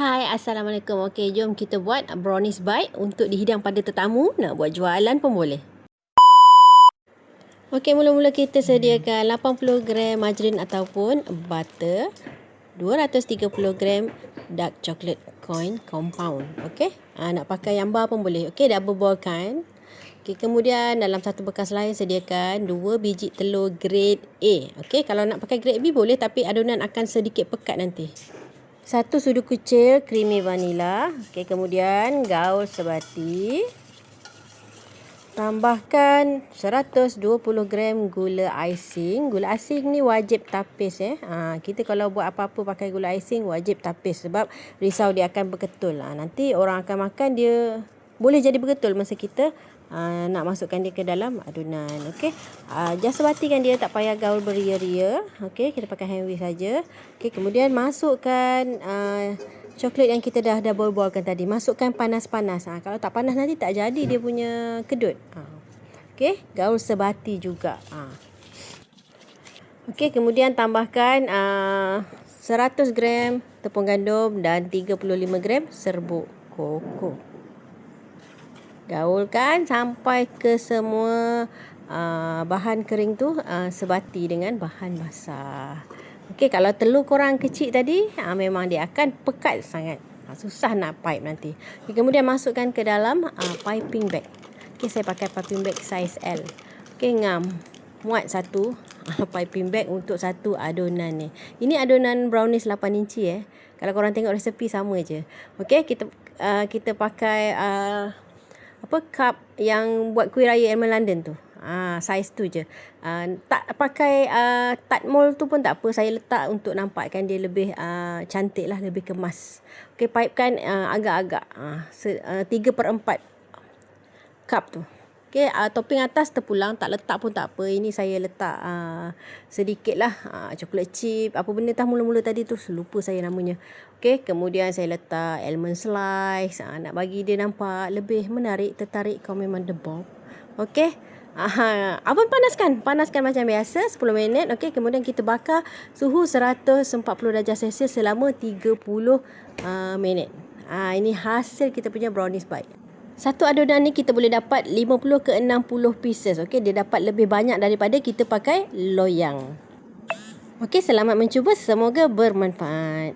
Hai, Assalamualaikum. Okey, jom kita buat brownies bite untuk dihidang pada tetamu. Nak buat jualan pun boleh. Okey, mula-mula kita sediakan 80 gram margarin ataupun butter, 230 gram dark chocolate coin compound. Okey, nak pakai yang bar pun boleh. Okey, dah berbolkan. Okey, kemudian dalam satu bekas lain sediakan 2 biji telur grade A. Okey, kalau nak pakai grade B boleh, tapi adunan akan sedikit pekat nanti. 1 sudu kecil creamy vanila. Okey, kemudian gaul sebati. Tambahkan 120 gram gula icing. Gula icing ni wajib tapis kita kalau buat apa-apa pakai gula icing wajib tapis sebab risau dia akan berketul. Nanti orang akan makan dia boleh jadi berketul masa kita nak masukkan dia ke dalam adunan. Okey. Just sebatikan dia, tak payah gaul beria-ria. Okey, kita pakai hand whisk saja. Okey, kemudian masukkan coklat yang kita dah bol-bolkan tadi. Masukkan panas-panas. Kalau tak panas nanti tak jadi dia punya kedut. Okey, gaul sebati juga. Okey, kemudian tambahkan 100 gram tepung gandum dan 35 gram serbuk koko. Gaulkan sampai ke semua bahan kering tu sebati dengan bahan basah. Okey, kalau telur korang kecil tadi memang dia akan pekat sangat. Susah nak pipe nanti. Okay, kemudian masukkan ke dalam piping bag. Okey, saya pakai piping bag size L. Okey, ngam. Muat satu piping bag untuk satu adunan ni. Ini adunan brownies 8 inci Kalau korang tengok resepi sama je. Okey, kita pakai cup yang buat kuih raya Elmer London tu. Saiz tu je. Tak pakai tat mold tu pun tak apa. Saya letak untuk nampakkan dia lebih cantik lah, lebih kemas. Okey, pipekan agak-agak 3/4 cup tu. Okey, topping atas terpulang, tak letak pun tak apa. Ini saya letak sedikit lah coklat chip, apa benda mula-mula tadi tu, lupa saya namanya. Okey, kemudian saya letak almond slice. Nak bagi dia nampak lebih menarik, tertarik kau memang the bomb. Okey. Abang panaskan macam biasa 10 minit. Okey, kemudian kita bakar suhu 140 darjah Celsius selama 30 minit. Ini hasil kita punya brownies bite. Satu adunan ni kita boleh dapat 50 ke 60 pieces. Okey, dia dapat lebih banyak daripada kita pakai loyang. Okey, selamat mencuba, semoga bermanfaat.